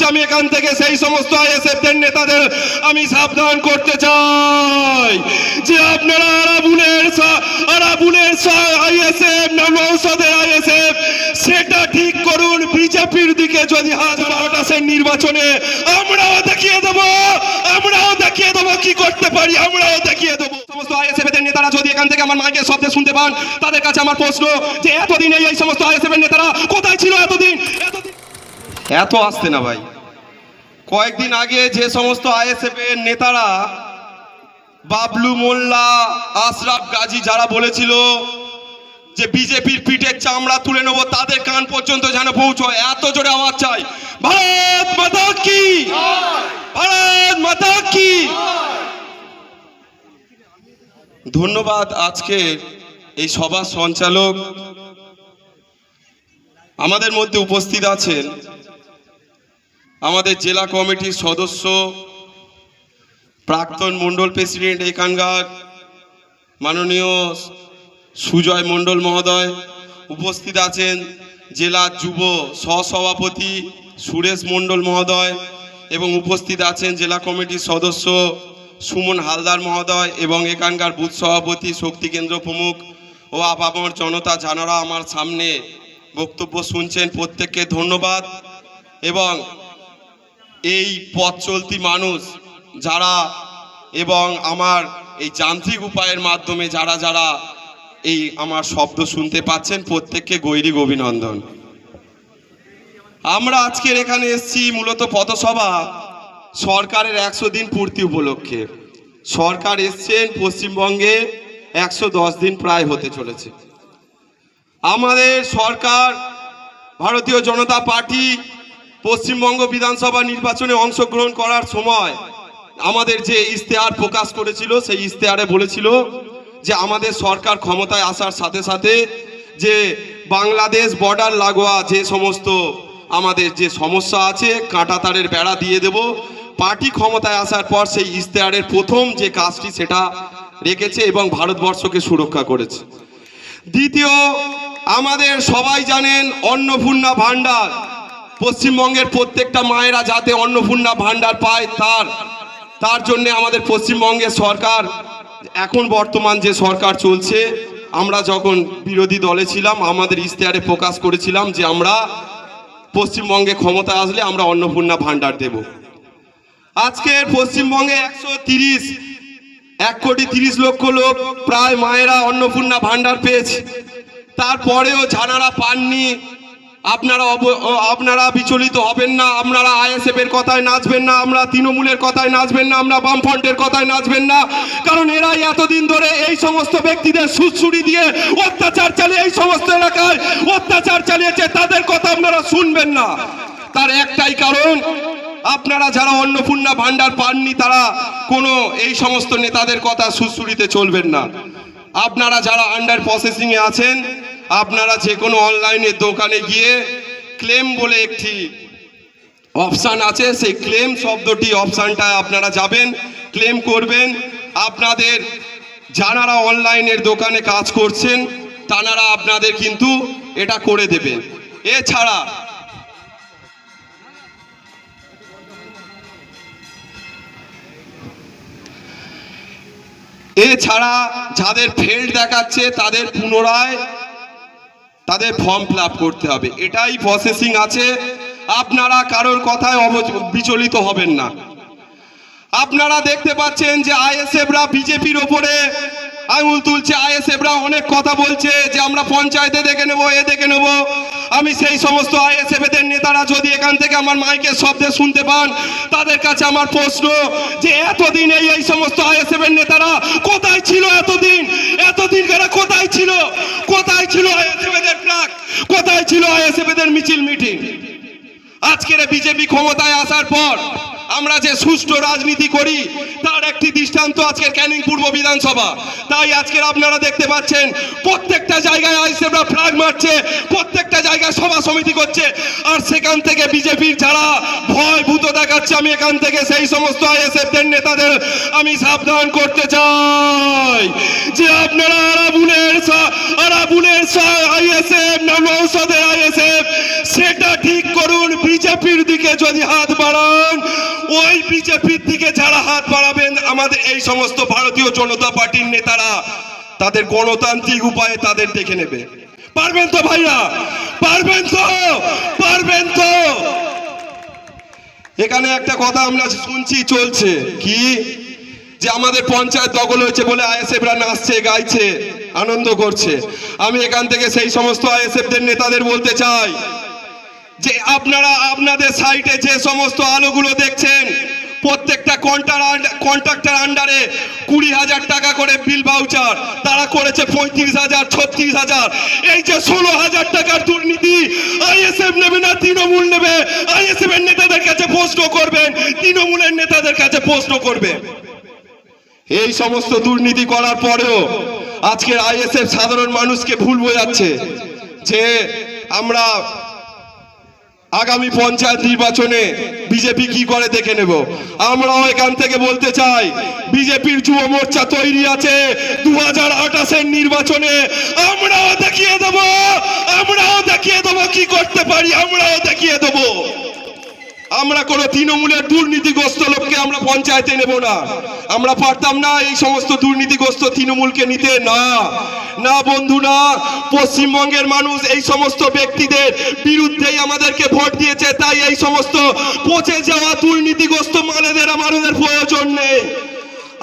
দেখাচ্ছে আমি এখান থেকে সেই সমস্ত আইএসএফদের নেতাদের আমি সাবধান করতে চাই যে আপনারা আরাবুলের আইএসএফ না নওশাদের আইএসএফ সেটা ঠিক করুন। বিজেপির দিকে যদি হাত বাড়াসের নির্বাচনে আমরাও দেখিয়ে দেবো কি করতে পারি, আমরাও দেখিয়ে দেবো। সমস্ত আইএসএফের নেতারা যদি এখান থেকে আমার মাইকের শব্দ শুনতে পান, তাদের কাছে আমার প্রশ্ন যে এতদিন এই সমস্ত আইএসএফের নেতারা কোথায় ছিল? এত আসতে না ভাই। কয়েকদিন আগে যে সমস্ত আইএসএফের নেতারা বাবলু মোল্লা, আশরাফ গাজী যারা বলেছিল যে বিজেপির পিঠের চামড়া তুলে নেবো, তাদের কান পর্যন্ত যেন পৌঁছয়, এত জোরে আওয়াজ চাই। ভারত মাতা কি, ভারত মাতা কি। ধন্যবাদ। আজকে এই সভা সঞ্চালক আমাদের মধ্যে উপস্থিত আছেন আমাদের জেলা কমিটির সদস্য, প্রাক্তন মণ্ডল প্রেসিডেন্ট এখানকার মাননীয় সুজয় মণ্ডল মহোদয়, উপস্থিত আছেন জেলা যুব সহসভাপতি সুরেশ মণ্ডল মহোদয়, এবং উপস্থিত আছেন জেলা কমিটির সদস্য সুমন হালদার মহোদয় এবং এখানকার বুথ সভাপতি শক্তি কেন্দ্র প্রমুখ ও আপামর জনতা যারা আমার সামনে বক্তব্য শুনছেন, প্রত্যেককে ধন্যবাদ। এবং এই পথ চলতি মানুষ যারা এবং আমার এই যান্ত্রিক উপায়ের মাধ্যমে যারা এই আমার শব্দ শুনতে পাচ্ছেন, প্রত্যেককে গৈরিক অভিনন্দন। আমরা আজকের এখানে এসেছি মূলত পথসভা সরকারের 100 দিন পূর্তি উপলক্ষে। সরকার এসছেন পশ্চিমবঙ্গে 110 দিন প্রায় হতে চলেছে। আমাদের সরকার ভারতীয় জনতা পার্টি পশ্চিমবঙ্গ বিধানসভা নির্বাচনে অংশগ্রহণ করার সময় আমাদের যে ইশতেহার প্রকাশ করেছিল, সেই ইশতেহারে বলেছিল যে আমাদের সরকার ক্ষমতায় আসার সাথে সাথে যে বাংলাদেশ বর্ডার লাগোয়া যে সমস্ত আমাদের যে সমস্যা আছে, কাঁটাতারের বেড়া দিয়ে দেব। পার্টি ক্ষমতায় আসার পর সেই ইশতেহারের প্রথম যে কাজটি সেটা রেখেছে এবং ভারতবর্ষকে সুরক্ষা করেছে। দ্বিতীয়, আমাদের সবাই জানেন অন্নপূর্ণা ভাণ্ডার, পশ্চিমবঙ্গের প্রত্যেকটা মায়েরা যাতে অন্নপূর্ণা ভাণ্ডার পায় তার জন্য আমাদের পশ্চিমবঙ্গের সরকার, এখন বর্তমান যে সরকার চলছে, আমরা যখন বিরোধী দলে ছিলাম আমাদের ইশতেহারে প্রকাশ করেছিলাম যে আমরা পশ্চিমবঙ্গে ক্ষমতায় আসলে আমরা অন্নপূর্ণা ভাণ্ডার দেব। আজকের পশ্চিমবঙ্গে 1,30,00,000 লোক প্রায় মায়েরা অন্নপূর্ণা ভাণ্ডার পেয়েছে। তারপরেও যারা পাননি, আপনারা বিচলিত হবেন না। আপনারা আইএসএফ এর কথায় নাচবেন না, আমরা তৃণমূলের কথায় নাচবেন না, আমরা বামফ্রন্টের কথায় নাচবেন না, কারণ এরাই এতদিন ধরে এই সমস্ত ব্যক্তিদের সুড়সুড়ি দিয়ে অত্যাচার চালিয়ে এই সমস্ত এলাকায় অত্যাচার চালিয়েছে, তাদের কথা আপনারা শুনবেন না। তার একটাই কারণ, আপনারা যারা অন্নপূর্ণা ভাণ্ডার পাননি তারা কোনো এই সমস্ত নেতাদের কথা সুড়সুড়িতে চলবেন না। আপনারা যারা আন্ডার প্রসেসিংয়ে আছেন, আপনারা যে কোনো অনলাইনের দোকানে গিয়ে ক্লেম বলে একটি অপশান আছে, সেই ক্লেম শব্দটি অপশানটা আপনারা যাবেন, ক্লেম করবেন। আপনাদের যারা অনলাইনের দোকানে কাজ করছেন তারা আপনাদের কিন্তু এটা করে দেবেন। এছাড়া যাদের ফেল্ড দেখাচ্ছে তাদের পুনরায় তাদের ফর্ম ফিল আপ করতে হবে, এটাই প্রসেসিং আছে। আপনারা কারোর কথায় বিচলিত হবেন না। আপনারা দেখতে পাচ্ছেন যে আইএসএফরা বিজেপির ওপরে আঙুল তুলছে, আইএসএফরা অনেক কথা বলছে যে আমরা পঞ্চায়েতে দেখে নেবো, এ দেখে নেবো। আমি সেই সমস্ত আইএসএফের নেতারা যদি এখান থেকে আমার মাইকের শব্দে শুনতে পান, তাদের কাছে আমার প্রশ্ন যে এতদিন এই সমস্ত আইএসএফের নেতারা কোথায় ছিল? এতদিন এরা কোথায় ছিল? কোথায় ছিল আইএসএফের ফ্ল্যাগ? কোথায় ছিল আইএসএফের মিছিল মিটিং? আজকের বিজেপি ক্ষমতায় আসার পর আমরা যে সুষ্ঠু রাজনীতি করি তার একটি দৃষ্টান্ত আজকের ক্যানিং পূর্ব বিধানসভা। তাই আজকের আপনারা দেখতে পাচ্ছেন প্রত্যেকটা জায়গায় আইএসএফরা ফ্ল্যাগ মারছে, প্রত্যেকটা জায়গায় সভা সমিতি করছে, আর সেখান থেকে বিজেপির যারা ভয় ভূত দেখাচ্ছে, আমি এখান থেকে সেই সমস্ত আইএসএফদের নেতাদের আমি সাবধান করতে চাই যে আপনারা আরাবুলের আইএসএফ না নওশাদের আইএসএফ সেটা ঠিক করুন। বিজেপির দিকে যদি হাত বিজেপির দিকে যারা হাত বাড়াবেন আমাদের এই সমস্ত ভারতীয় জনতা পার্টির নেতারা তাদের গণতান্ত্রিক উপায়ে তাদের দেখে নেবে। পারবেন তো ভাইরা? পারবেন তো? পারবেন তো? এখানে একটা কথা আমরা শুনছি চলছে কি, যে আমাদের পঞ্চায়েত দখল হয়েছে বলে আইএসএফরা নাচছে গাইছে আনন্দ করছে। আমি এখান থেকে সেই সমস্ত আইএসএফদের নেতাদের বলতে চাই যে আপনারা আপনাদের সাইটে যে সমস্ত আলোগুলো দেখছেন প্রত্যেকটা কন্ট্রাক্টর আন্ডারে 20,000 টাকা করে বিল ভাউচার, তারা করেছে 35,000 36,000। এই যে 16,000 টাকার দুর্নীতি আইএসএফ নেবে না তৃণমূল নেবে? আইএসএফ এর নেতাদের কাছে প্রশ্ন করবেন, তৃণমূলের নেতাদের কাছে প্রশ্ন করবেন। এই সমস্ত দুর্নীতি করার পরেও আজকের আইএসএফ সাধারণ মানুষকে ভুল বোঝাচ্ছে যে আমরা আগামী পঞ্চায়েত নির্বাচনে বিজেপি কি করে দেখে নেব। আমরাও এখান থেকে বলতে চাই বিজেপির যুব মোর্চা তৈরি আছে 2028-এর নির্বাচনে আমরাও দেখিয়ে দেব, আমরাও দেখিয়ে দেব কি করতে পারি, আমরাও দেখিয়ে দেব। আমরা কোনো তৃণমূলের দুর্নীতিগ্রস্ত লোককে আমরা পঞ্চায়েতে নেব না। আমরা পারতাম না এই সমস্ত দুর্নীতিগ্রস্ত তৃণমূলকে নিতে, না না বন্ধু না। পশ্চিমবঙ্গের মানুষ এই সমস্ত ব্যক্তিদের বিরুদ্ধেই আমাদেরকে ভোট দিয়েছে, তাই এই সমস্ত পচে যাওয়া দুর্নীতিগ্রস্ত মালেদের আমাদের প্রয়োজন নেই।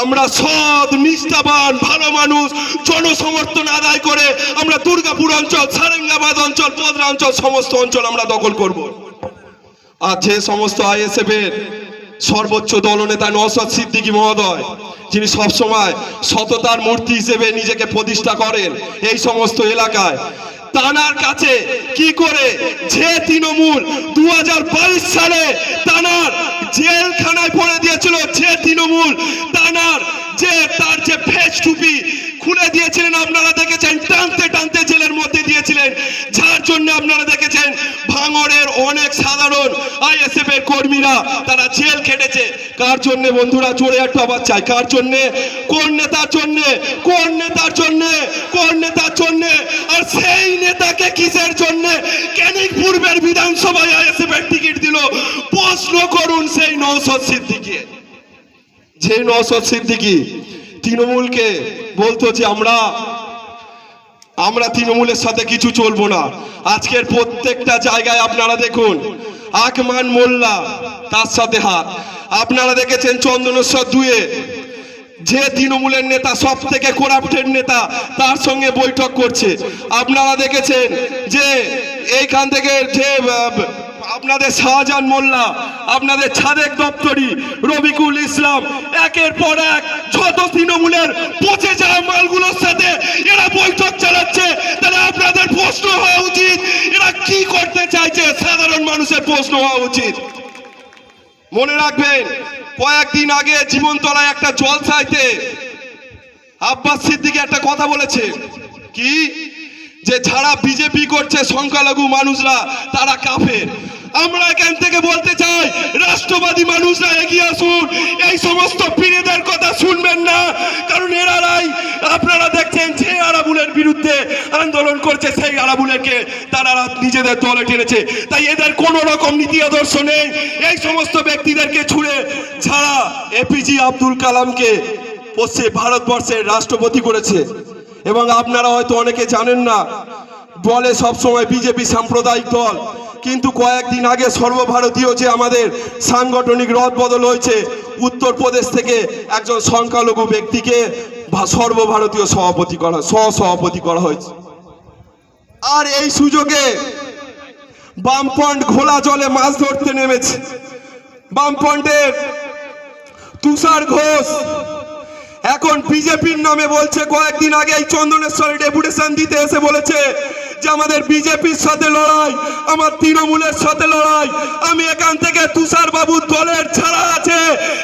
আমরা সৎ নিষ্ঠাবান ভালো মানুষ জনসমর্থন আদায় করে আমরা দুর্গাপুর অঞ্চল, সারেঙ্গাবাদ অঞ্চল, পদরা অঞ্চল সমস্ত অঞ্চল আমরা দখল করব। আর যে সমস্ত আইএসএফ এর সর্বোচ্চ দলনেতা নওশাদ সিদ্দিকী মহোদয়, যিনি সবসময় সততার মূর্তি হিসেবে নিজেকে প্রতিষ্ঠা করেন এই সমস্ত এলাকায়, তানার কাছে কি করে যে তৃণমূল 2022 সালে তানার জেলখানায় পড়ে দিয়েছিল, যে তৃণমূল তানার তার যে ফেস টুপি খুলে দিয়েছিলেন আপনারা দেখেছেন, টানতে টানতে জেলের মধ্যে দিয়েছিলেন, যার জন্য আপনারা দেখেছেন ভাঙড়ের অনেক সাধারণ আইএসএফ এর কর্মীরা তারা জেল খেটেছে। কার জন্য বন্ধুরা? জোরে একটু আবার চাই, কার জন্য? কোন নেতার জন্য? কোন নেতার জন্য? কোন নেতার জন্য? আর সেই নেতাকে কিসের জন্য ক্যানিং পূর্বের বিধানসভায় আইএসএফ এর টিকিট দিল? প্রশ্ন করুন সেই নওশাদ সিদ্দিকী। যে নওশাদ সিদ্দিকী তৃণমূলকে বলতো যে আমরা তৃণমূলের সাথে কিছু চলবো না। আজকের প্রত্যেকটা জায়গায় আপনারা দেখুন আকমান মোল্লা তার সাথে হাত। আপনারা দেখেছেন চন্দনেশ্বর 2-এ যে তৃণমূলের নেতা সব থেকে করাপ্টেড নেতা তার সঙ্গে বৈঠক করছে। আপনারা দেখেছেন যে এইখান থেকে যে আপনাদের শাহজাহান মোল্লা, আপনাদের সাদেক দপ্তরি, রবিকুল ইসলাম, একের পর এক যত তৃণমূলের পচে যাওয়া মালগুলোর সাথে এরা বৈঠক চালাচ্ছে। তাহলে আপনাদের প্রশ্ন হওয়া উচিত এরা কি করতে চাইছে, সাধারণ মানুষের প্রশ্ন হওয়া উচিত। মনে রাখবেন কয়েকদিন আগে জীবনতলায় একটা জলসাইতে আব্বাস সিদ্দিকী একটা কথা বলেছে কি, যে যারা বিজেপি করছে সংখ্যালঘু মানুষরা তারা কাফের। আমরা এখান থেকে বলতে চাই রাষ্ট্রবাদী মানুষরা এগিয়ে আসুন, এই সমস্ত পীরেদের কথা শুনবেন না, কারণ এরাই আপনারা দেখছেন যে আরাবুলের বিরুদ্ধে আন্দোলন করছে সেই আরাবুলকে তারা নিজেদের দলে টেনেছে। তাই এদের কোন রকম নীতি আদর্শ নেই। এই সমস্ত ব্যক্তিদেরকে ছুড়ে ছাড়া এপিজে আব্দুল কালামকে ভারতবর্ষের রাষ্ট্রপতি করেছে। এবং আপনারা হয়তো অনেকে জানেন না, বলে সবসময় বিজেপি সাম্প্রদায়িক দল, কিন্তু কয়েকদিন আগে সর্বভারতীয় যে আমাদের সাংগঠনিক রদবদল হয়েছে, উত্তরপ্রদেশ থেকে একজন সংখ্যালঘু ব্যক্তিকে সর্বভারতীয় সহসভাপতি করা হয়েছে। আর এই সুযোগে বামফ্রন্ট ঘোলা জলে মাছ ধরতে নেমেছে। বামফ্রন্টের তুষার ঘোষ এখন বিজেপির নামে বলছে, কয়েকদিন আগে এই চন্দনেশ্বরে ডেপুটেশন দিতে এসে বলেছে যে আমাদের বিজেপির সাথে লড়াই, আমার তৃণমূলের সাথে লড়াই। আমি এখান থেকে তুষার বাবুর দলের ছাড়া আছে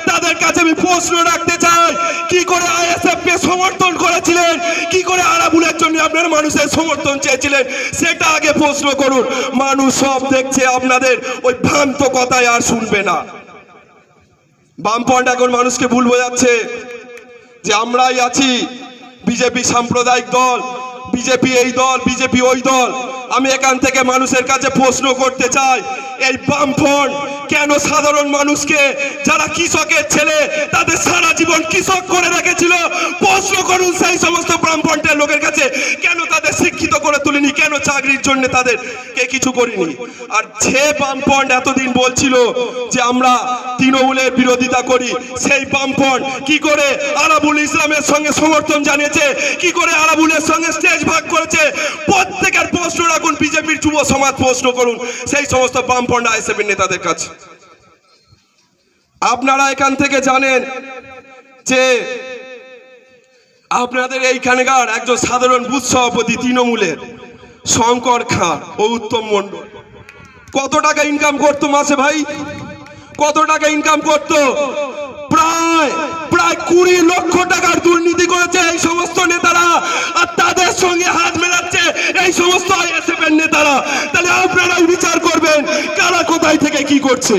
তাদের কাছে আমি প্রশ্ন রাখতে চাই, কি করে আইএসএফ কে সমর্থন করেছিলেন, কি করে আরাবুলের জন্য আপনার মানুষের সমর্থন চেয়েছিলেন, সেটা আগে প্রশ্ন করুন। মানুষ সব দেখছে, আপনাদের ওই ভ্রান্ত কথায় আর শুনবে না। বামফ্রন্ট এখন মানুষকে ভুল বোঝাচ্ছে যে আমরাই আছি, বিজেপি সাম্প্রদায়িক দল, বিজেপি এই দল, বিজেপি ওই দল। আমি এখান থেকে মানুষের কাছে প্রশ্ন করতে চাই, এই বামফ্রন্ট কেন সাধারণ মানুষকে, যারা কৃষকের ছেলে, তাদের সারা জীবন কৃষক করে রেখেছিল, প্রশ্ন করুন সেই সমস্ত বামফ্রন্টের লোকের কাছে, কেন তাদের শিক্ষিত করে তুলিনি, কেন চাকরির জন্য তাদেরকে কিছু করিনি। আর যে বামফ্রন্ট এতদিন বলছিল যে আমরা তৃণমূলের বিরোধিতা করি, সেই বামফ্রন্ট কি করে আরাবুল ইসলামের সঙ্গে সমর্থন জানিয়েছে, কি করে আরাবুলের সঙ্গে স্টেজ ভাগ করেছে, প্রত্যেকের প্রশ্ন রাখুন, বিজেপির যুব সমাজ প্রশ্ন করুন সেই সমস্ত বামফ্রন্ট আইএসএফ এর নেতাদের কাছে। আপনারা এখান থেকে জানেন যে আপনাদের এইখানকার একজন সাধারণ বুথ সভাপতি তৃণমূলের শঙ্কর খাঁ ও উত্তম মণ্ডল কত টাকা ইনকাম করতো মাসে ভাই? কত টাকা ইনকাম করতো? প্রায় 20 লক্ষ টাকার দুর্নীতি করেছে এই সমস্ত নেতারা, আর তাদের সঙ্গে হাত মেলাচ্ছে এই সমস্ত আইএসএফ এর নেতারা। তাহলে আপনারাই বিচার করবেন কারা কোথায় থেকে কি করছে।